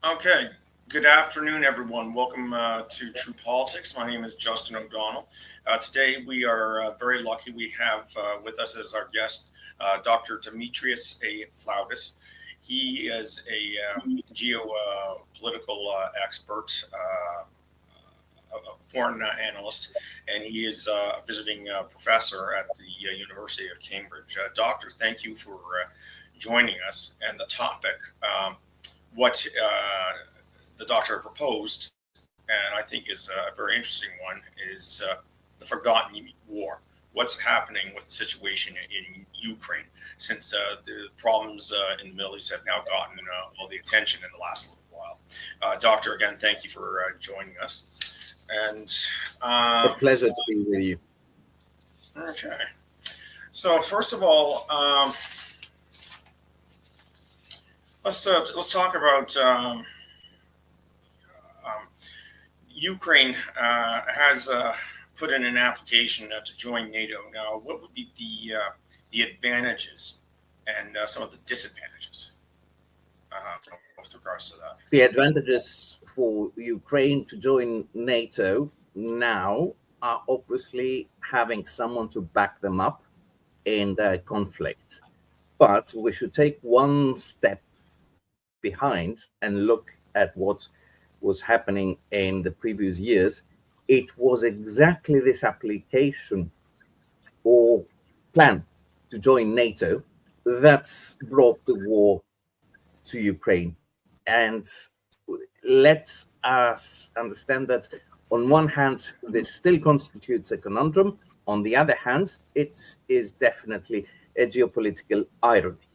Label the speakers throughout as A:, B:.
A: Okay. Good afternoon, everyone. Welcome to True Politics. My name is Justin O'Donnell. Today, we are very lucky. We have with us as our guest Dr. Demetrius A. Floudas. He is a geopolitical expert, a foreign analyst, and he is a visiting professor at the University of Cambridge. Doctor, thank you for joining us. And the topic, what the doctor proposed, and I think is a very interesting one, is the Forgotten War. What's happening with the situation in Ukraine since the problems in the Middle East have now gotten all the attention in the last little while? Doctor, again, thank you for joining us. And
B: A pleasure to be with you.
A: okay, so first of all, let's talk about. Ukraine has put in an application to join NATO. Now, what would be the advantages and some of the disadvantages with regards to that?
B: The advantages for Ukraine to join NATO now are obviously having someone to back them up in the conflict. But we should take one step behind and look at what was happening in the previous years. It was exactly this application or plan to join NATO that brought the war to Ukraine. And let us understand that on one hand, this still constitutes a conundrum. On the other hand, it is definitely a geopolitical irony.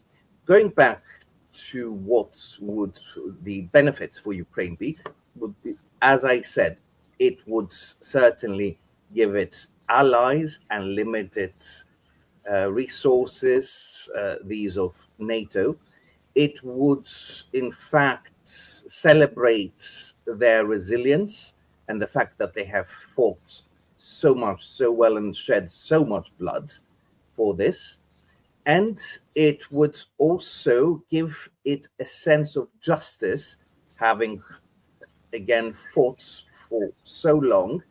B: Going back to what would the benefits for Ukraine be, would be, as I said, it would certainly give its allies and limited resources, these of NATO. It would, in fact, celebrate their resilience and the fact that they have fought so much, so well, and shed so much blood for this. And it would also give it a sense of justice, having again fought for so long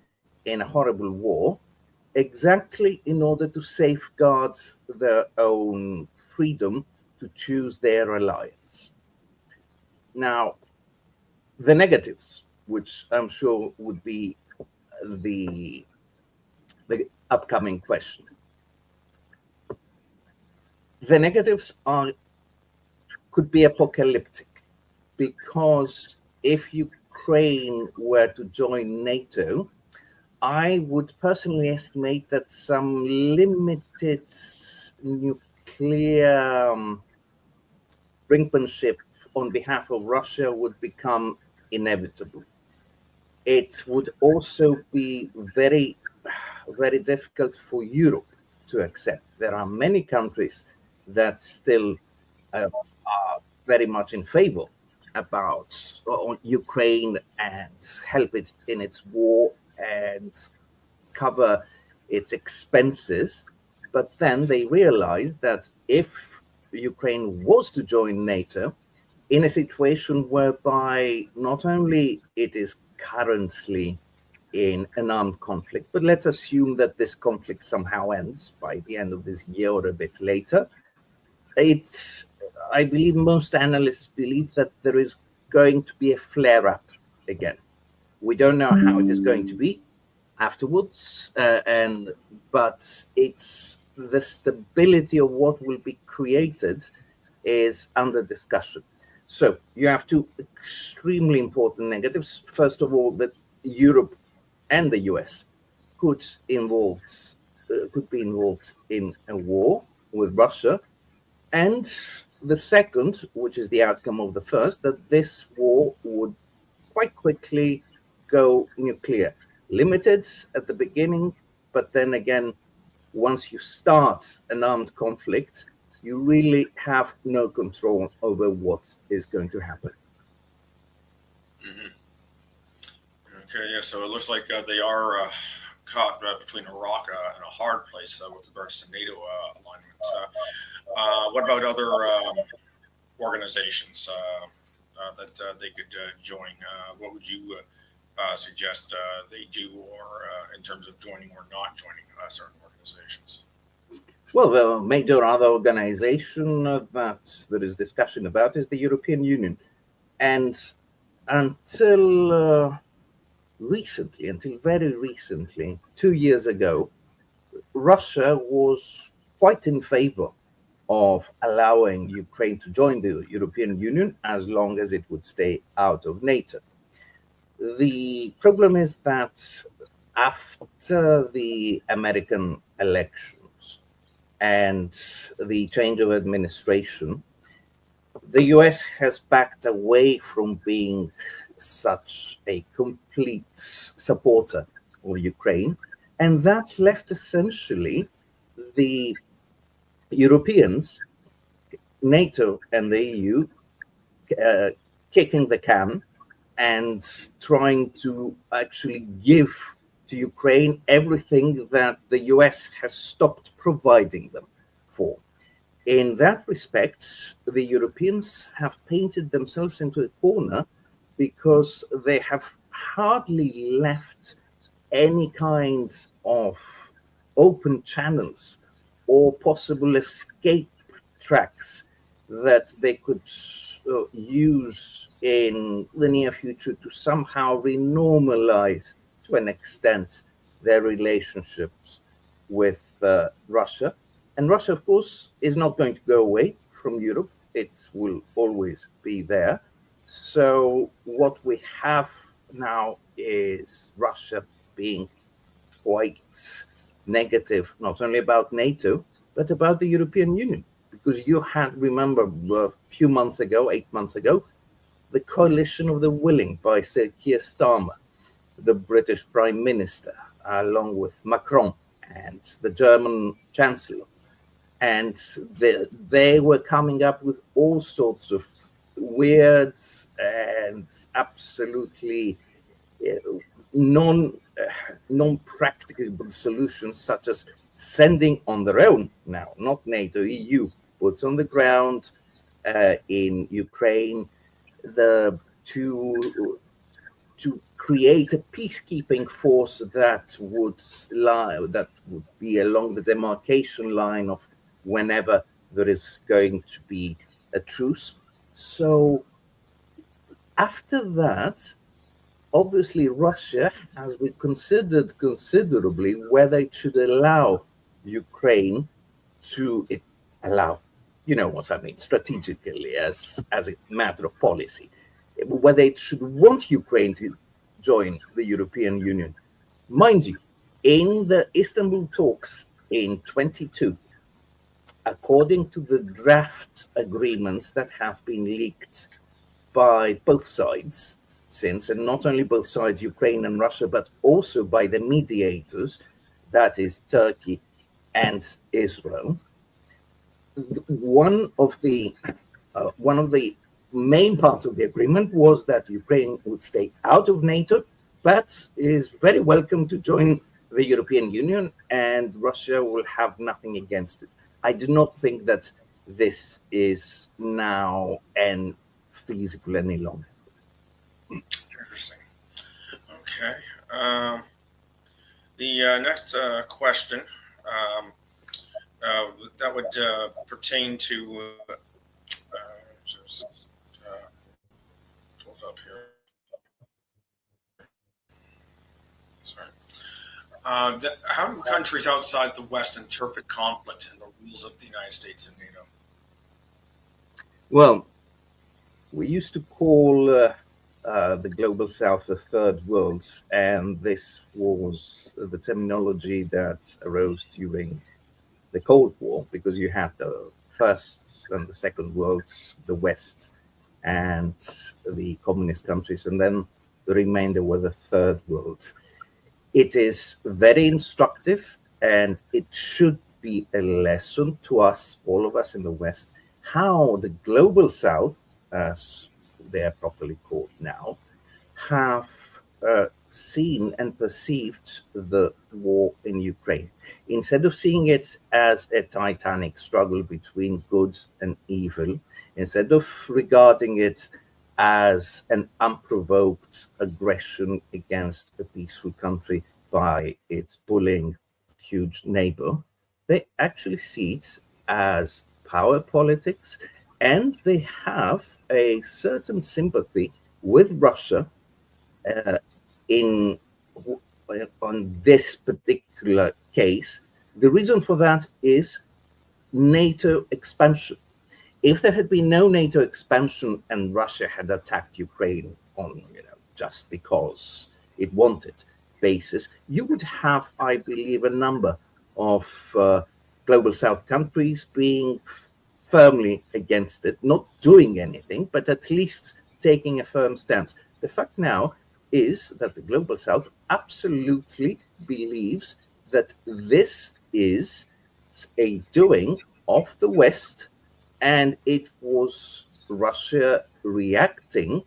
B: in a horrible war, exactly in order to safeguard their own freedom to choose their alliance. Now, the negatives, which I'm sure would be the, the upcoming question. The negatives are could be apocalyptic, because if Ukraine were to join NATO, I would personally estimate that some limited nuclear brinkmanship on behalf of Russia would become inevitable. It would also be very, very difficult for Europe to accept. There are many countries that still are very much in favor about Ukraine and help it in its war and cover its expenses. But then they realized that if Ukraine was to join NATO, in a situation whereby not only it is currently in an armed conflict, but let's assume that this conflict somehow ends by the end of this year or a bit later, I believe most analysts believe that there is going to be a flare-up again. We don't know how it is going to be afterwards, but it's the stability of what will be created is under discussion. So you have two extremely important negatives. First of all, that Europe and the US could be involved in a war with Russia. And the second, which is the outcome of the first, that this war would quite quickly go nuclear. Limited at the beginning, but then again, once you start an armed conflict, you really have no control over what is going to happen.
A: Mm-hmm. Okay, yeah, so it looks like they are caught between a rock and a hard place with regards to NATO alignment. What about other organizations? that they could join? What would you suggest they do, or in terms of joining or not joining certain organizations?
B: Well, the major other organization that there is discussion about is the European Union. And until recently, until very recently, 2 years ago, Russia was quite in favor of allowing Ukraine to join the European Union as long as it would stay out of NATO. The problem is that after the American elections and the change of administration, the US has backed away from being such a complete supporter of Ukraine, and that left essentially the Europeans, NATO, and the EU uh, kicking the can and trying to actually give to Ukraine everything that the US has stopped providing them for. In that respect, the Europeans have painted themselves into a corner because they have hardly left any kind of open channels or possible escape tracks that they could use in the near future to somehow renormalize to an extent their relationships with Russia. And Russia, of course, is not going to go away from Europe. It will always be there. So what we have now is Russia being quite negative, not only about NATO, but about the European Union. Because you had, remember, a few months ago, 8 months ago, the coalition of the willing by Sir Keir Starmer, the British Prime Minister, along with Macron and the German Chancellor. And they were coming up with all sorts of weird and absolutely non-practicable solutions, such as sending on their own now, not NATO, EU, boots on the ground in Ukraine, to create a peacekeeping force that would be along the demarcation line of whenever there is going to be a truce. So after that, obviously Russia has considered considerably whether it should allow Ukraine to allow, you know what I mean, strategically as a matter of policy, whether it should want Ukraine to join the European Union. Mind you, in the Istanbul talks in 22, according to the draft agreements that have been leaked by both sides since, and not only both sides, Ukraine and Russia, but also by the mediators, that is Turkey and Israel, one of the main parts of the agreement was that Ukraine would stay out of NATO, but is very welcome to join the European Union, and Russia will have nothing against it. I do not think that this is now feasible any longer.
A: Interesting. Okay. The next question that would pertain to just pulled up here. Sorry. How do countries outside the West interpret conflict and the rules of the United States and NATO?
B: Well, we used to call the global south the third world, and this was the terminology that arose during the Cold War, because you had the first and the second worlds, the West and the communist countries, and then the remainder were the third world. It is very instructive, and it should be a lesson to us, all of us in the West, how the global south, as they are properly called now, have seen and perceived the war in Ukraine. Instead of seeing it as a titanic struggle between good and evil, instead of regarding it as an unprovoked aggression against a peaceful country by its bullying huge neighbor. They actually see it as power politics, and they have a certain sympathy with Russia uh, in on this particular case. The reason for that is NATO expansion. If there had been no NATO expansion and Russia had attacked Ukraine on, just because it wanted basis, you would have, I believe, a number of global South countries being firmly against it, not doing anything, but at least taking a firm stance. The fact now is that the global South absolutely believes that this is a doing of the West, and it was Russia reacting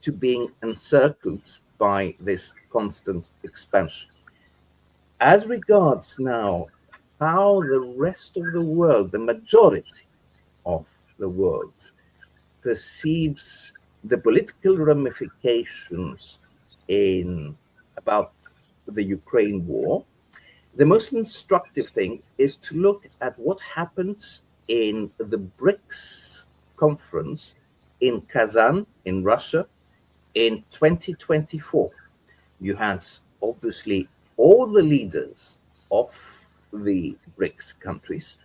B: to being encircled by this constant expansion. As regards now how the rest of the world, the majority of the world, perceives the political ramifications in about the Ukraine war, the most instructive thing is to look at what happened in the BRICS conference in Kazan, in Russia, in 2024. You had obviously all the leaders of the BRICS countries.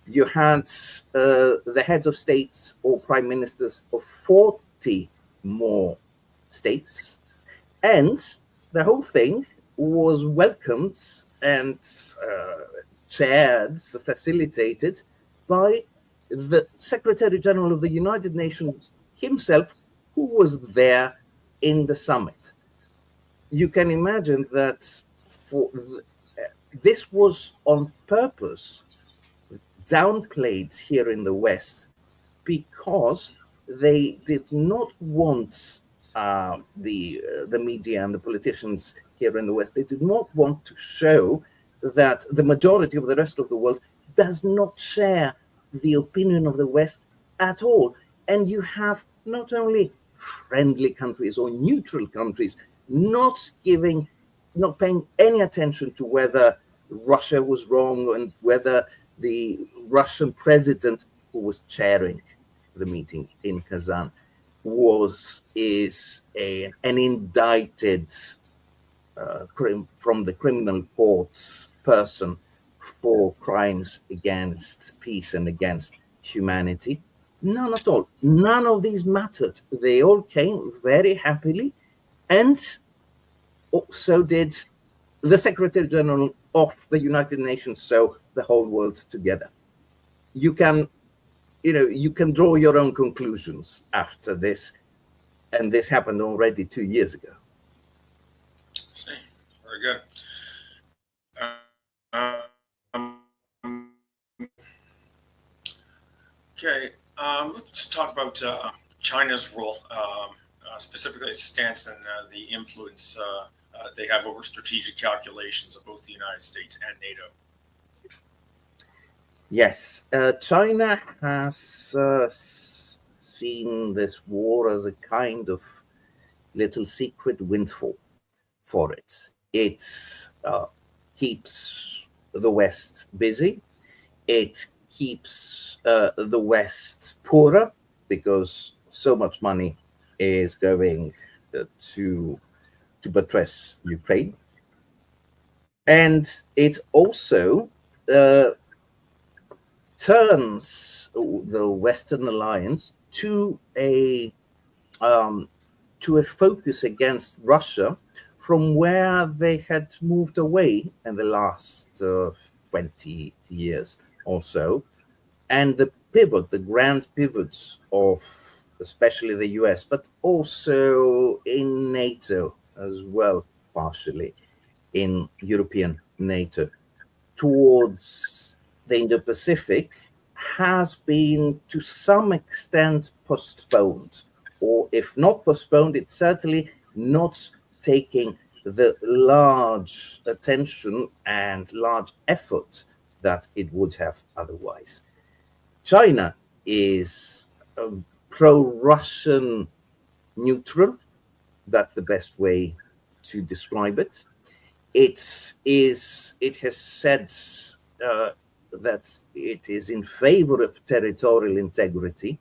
B: You had the heads of states or prime ministers of 40 more states. And the whole thing was welcomed and chaired, facilitated by the Secretary General of the United Nations himself, who was there in the summit. You can imagine that this was on purpose downplayed here in the West because they did not want the media and the politicians here in the West. They did not want to show that the majority of the rest of the world does not share the opinion of the West at all. And you have not only friendly countries or neutral countries not paying any attention to whether Russia was wrong and whether the Russian president, who was chairing the meeting in Kazan, is an indicted from the criminal courts person for crimes against peace and against humanity. None at all. None of these mattered. They all came very happily, and so did the Secretary General of the United Nations, so the whole world together. You can draw your own conclusions after this, and this happened already 2 years ago.
A: I see. Very good. Okay, let's talk about China's role, specifically its stance and the influence they have over strategic calculations of both the United States and NATO.
B: Yes, China has seen this war as a kind of little secret windfall for it. It keeps the West busy. It keeps the West poorer because so much money is going to buttress Ukraine. And it also turns the Western alliance to a focus against Russia from where they had moved away in the last 20 years or so. And the grand pivots of especially the US, but also in NATO as well, partially in European NATO, towards the Indo-Pacific has been to some extent postponed, or if not postponed, it's certainly not taking the large attention and large effort that it would have otherwise. China is a pro-Russian neutral. That's the best way to describe it. It has said that it is in favor of territorial integrity,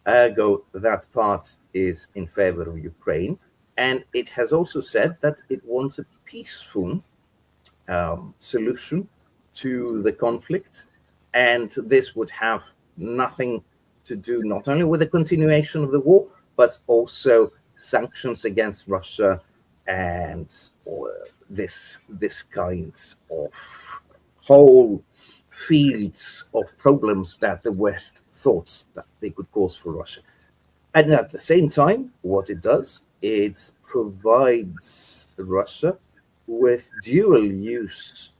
B: ergo that part is in favor of Ukraine. And it has also said that it wants a peaceful solution to the conflict. And this would have nothing to do not only with the continuation of the war, but also sanctions against Russia and this kind of whole fields of problems that the West thought that they could cause for Russia. And at the same time, what it does, it provides Russia with dual use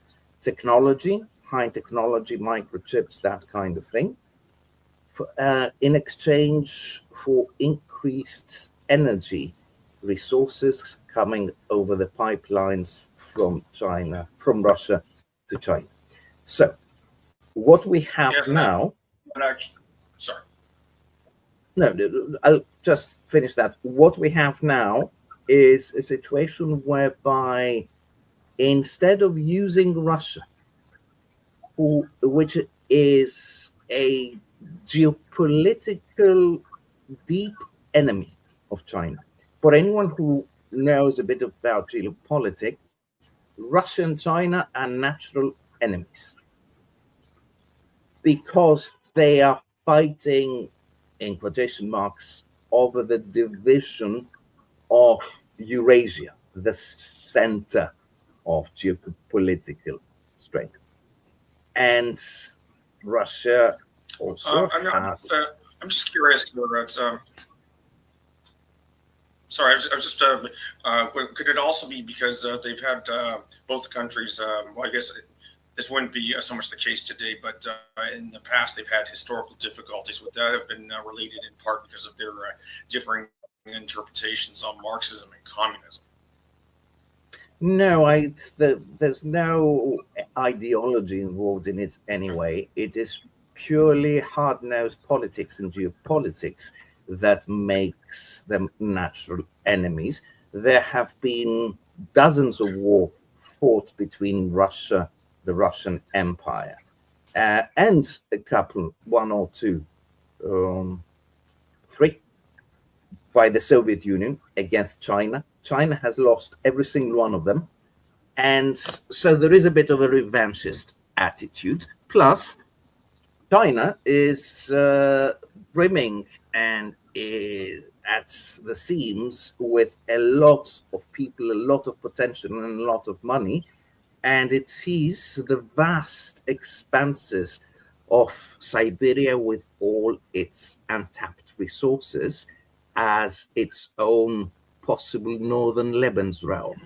B: technology, high technology, microchips, that kind of thing, in exchange for increased energy resources coming over the pipelines from China, from Russia to China. So, what we have now.
A: Sorry.
B: No, I'll just finish that. What we have now is a situation whereby instead of using Russia, which is a geopolitical deep enemy of China. For anyone who knows a bit about geopolitics, Russia and China are natural enemies because they are fighting, in quotation marks, over the division of Eurasia, the center of geopolitical strength. And Russia also has.
A: I'm just curious. Sorry, I was just. Could it also be because they've had both countries? Well, I guess this wouldn't be so much the case today, but in the past they've had historical difficulties. Would that have been related in part because of their differing interpretations on Marxism and communism?
B: No, there's no ideology involved in it anyway. It is purely hard-nosed politics and geopolitics that makes them natural enemies. There have been dozens of wars fought between Russia, the Russian Empire, and a couple, one or two, three, by the Soviet Union against China. China has lost every single one of them. And so there is a bit of a revanchist attitude. Plus, China is brimming and is at the seams with a lot of people, a lot of potential, and a lot of money. And it sees the vast expanses of Siberia with all its untapped resources as its own possible northern Lebensraum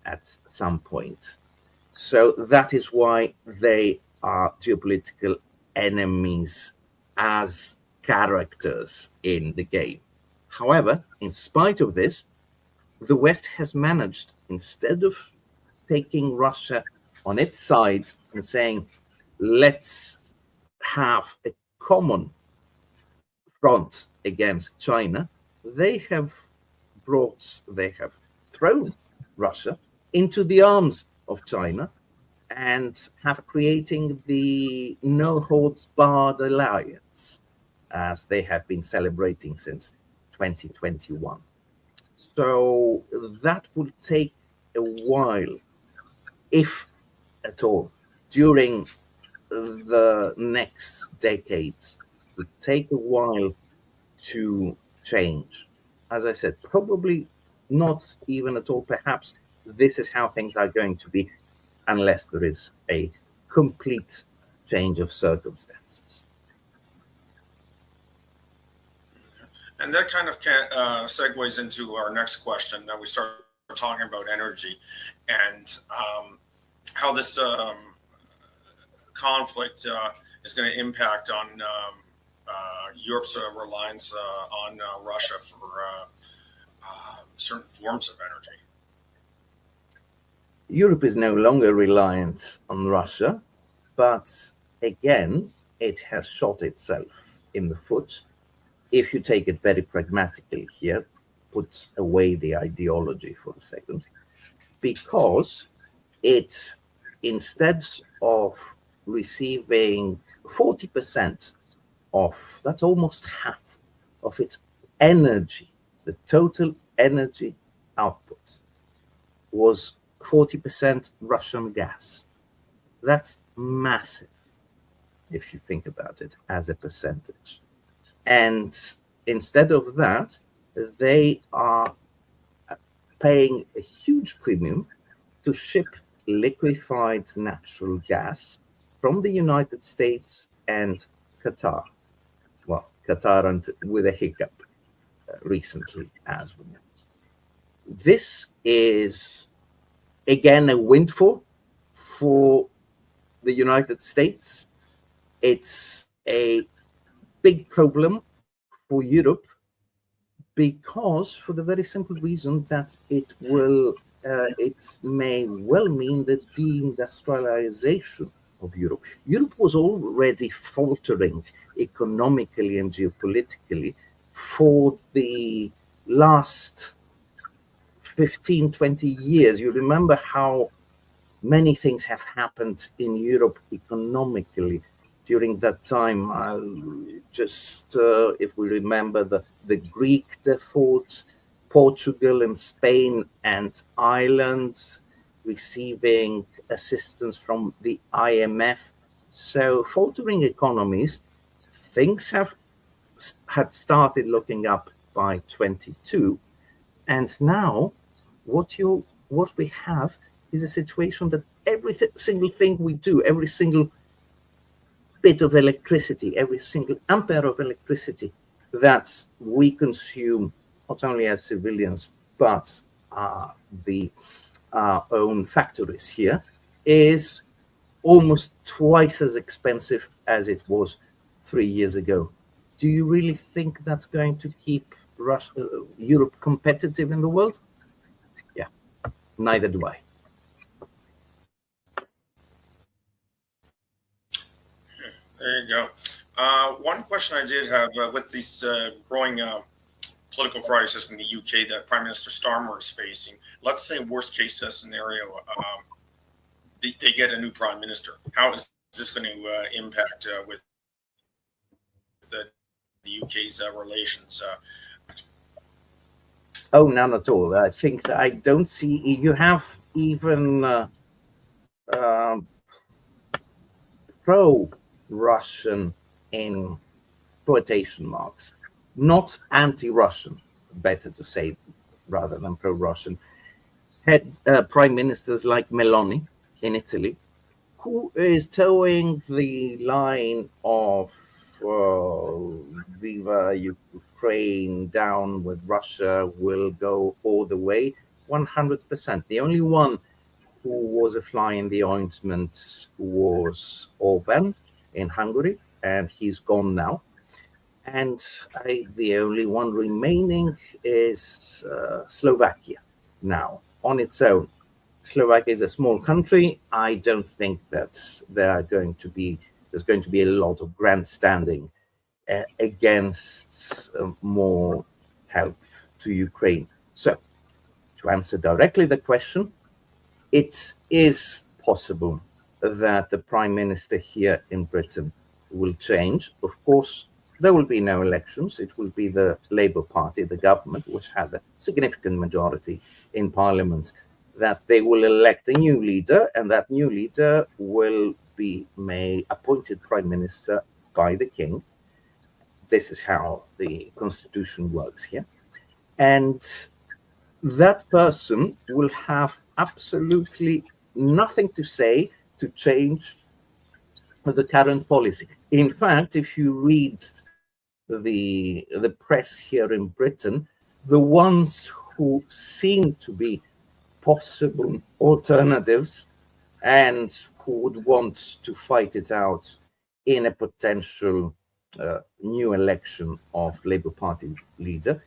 B: at some point. So that is why they are geopolitical enemies as characters in the game. However, in spite of this, the West has managed, instead of taking Russia on its side and saying, let's have a common front against China, they have thrown Russia into the arms of China and have creating the no holds barred alliance as they have been celebrating since 2021. So that will take a while, if at all, during the next decades. It will take a while to change. As I said, probably not even at all. Perhaps this is how things are going to be unless there is a complete change of circumstances.
A: And that kind of segues into our next question. Now we start talking about energy and how this conflict is going to impact on Europe's reliance on Russia for certain forms of energy.
B: Europe is no longer reliant on Russia, but again, it has shot itself in the foot. If you take it very pragmatically here, put away the ideology for a second, because it, instead of receiving 40% of, that's almost half of its energy, the total energy output was 40% Russian gas. That's massive if you think about it as a percentage. And instead of that, they are paying a huge premium to ship liquefied natural gas from the United States and Qatar. Well, Qatar, and with a hiccup recently as well. This is again a windfall for the United States. It's a big problem for Europe, because for the very simple reason that it may well mean the deindustrialization of Europe. Europe was already faltering economically and geopolitically for the last 15, 20 years. You remember how many things have happened in Europe economically during that time. Just if we remember the Greek default, Portugal and Spain and Ireland receiving assistance from the IMF. So faltering economies, things had started looking up by 22, and now what we have is a situation that every single thing we do, every single bit of electricity, every single ampere of electricity that we consume, not only as civilians, but our own factories here, is almost twice as expensive as it was 3 years ago. Do you really think that's going to keep Europe competitive in the world? Yeah, neither do I.
A: There you go. One question I did have with this growing political crisis in the UK that Prime Minister Starmer is facing. Let's say worst case scenario, they get a new prime minister. How is this going to impact with the UK's relations?
B: Oh, none at all. I think that I don't see. You have even pro-Russian in quotation marks, not anti-Russian, better to say rather than pro-Russian, had prime ministers like Meloni in Italy, who is towing the line of Viva Ukraine, down with Russia, will go all the way, 100%. The only one who was a fly in the ointment was Orban in Hungary, and he's gone now. And the only one remaining is Slovakia now on its own. Slovakia is a small country. I don't think that there's going to be a lot of grandstanding against more help to Ukraine. So, to answer directly the question, it is possible that the prime minister here in Britain will change. Of course, there will be no elections. It will be the Labour Party, the government, which has a significant majority in Parliament, that they will elect a new leader, and that new leader will be appointed prime minister by the king. This is how the constitution works here. And that person will have absolutely nothing to say to change the current policy. In fact, if you read the press here in Britain, the ones who seem to be possible alternatives and who would want to fight it out in a potential new election of Labour Party leader,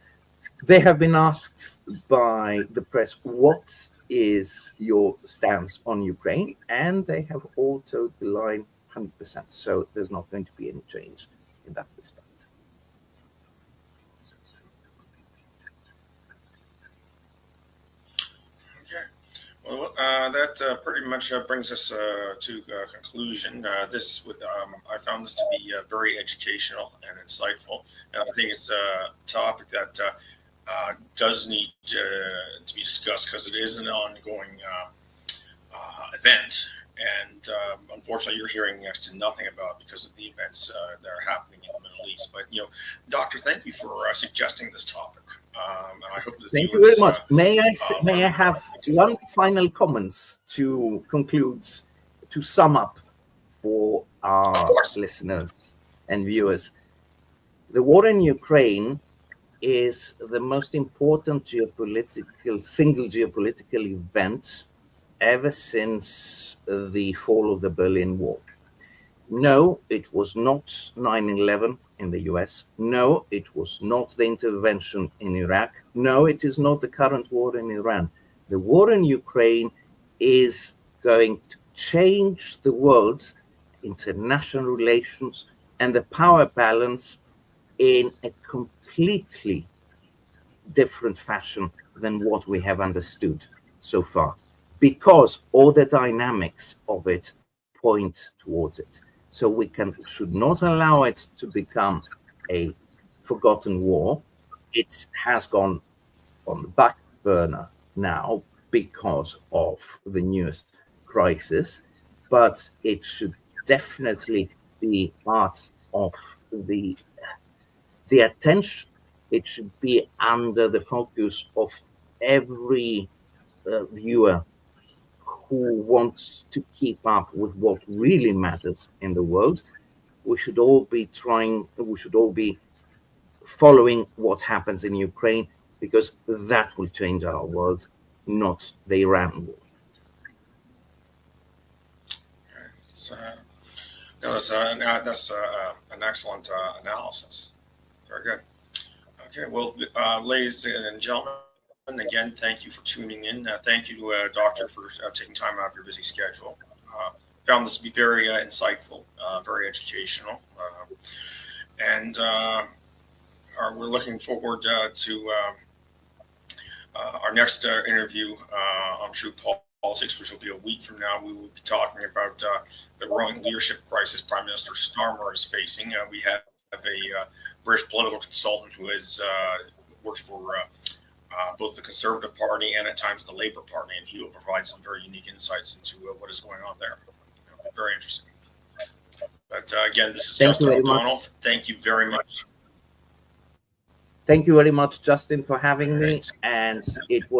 B: they have been asked by the press, what is your stance on Ukraine? And they have all toed the line 100%. So there's not going to be any change in that respect.
A: that pretty much brings us to conclusion. I found this to be very educational and insightful, and I think it's a topic that does need to be discussed because it is an ongoing event. And unfortunately, you're hearing next to nothing about it because of the events that are happening in the Middle East. But Doctor, thank you for suggesting this topic. And I hope the
B: Thank you very
A: viewers
B: much. May I
A: learn
B: have
A: too.
B: one final comments to conclude, to sum up for
A: Of
B: our
A: course.
B: listeners and viewers? The war in Ukraine is the most important single geopolitical event ever since the fall of the Berlin Wall. No, it was not 9/11 in the US. No, it was not the intervention in Iraq. No, it is not the current war in Iran. The war in Ukraine is going to change the world's international relations and the power balance in a completely different fashion than what we have understood so far, because all the dynamics of it point towards it. So we should not allow it to become a forgotten war. It has gone on the back burner now because of the newest crisis, but it should definitely be part of the attention. It should be under the focus of every viewer who wants to keep up with what really matters in the world. We should all be following what happens in Ukraine, because that will change our world, not the Iran war.
A: That's an excellent analysis. Very good. Okay, well, ladies and gentlemen, again, thank you for tuning in. Thank you, Doctor, for taking time out of your busy schedule. Found this to be very insightful, very educational, and we're looking forward to our next interview on True Politics, which will be a week from now. We will be talking about the growing leadership crisis Prime Minister Starmer is facing. We have a British political consultant who has worked for both the Conservative Party and at times the Labour Party, and he will provide some very unique insights into what is going on there. Very interesting. But again, this is Justin O'Donnell. Thank you very much.
B: Thank you very much, Justin, for having me. And it was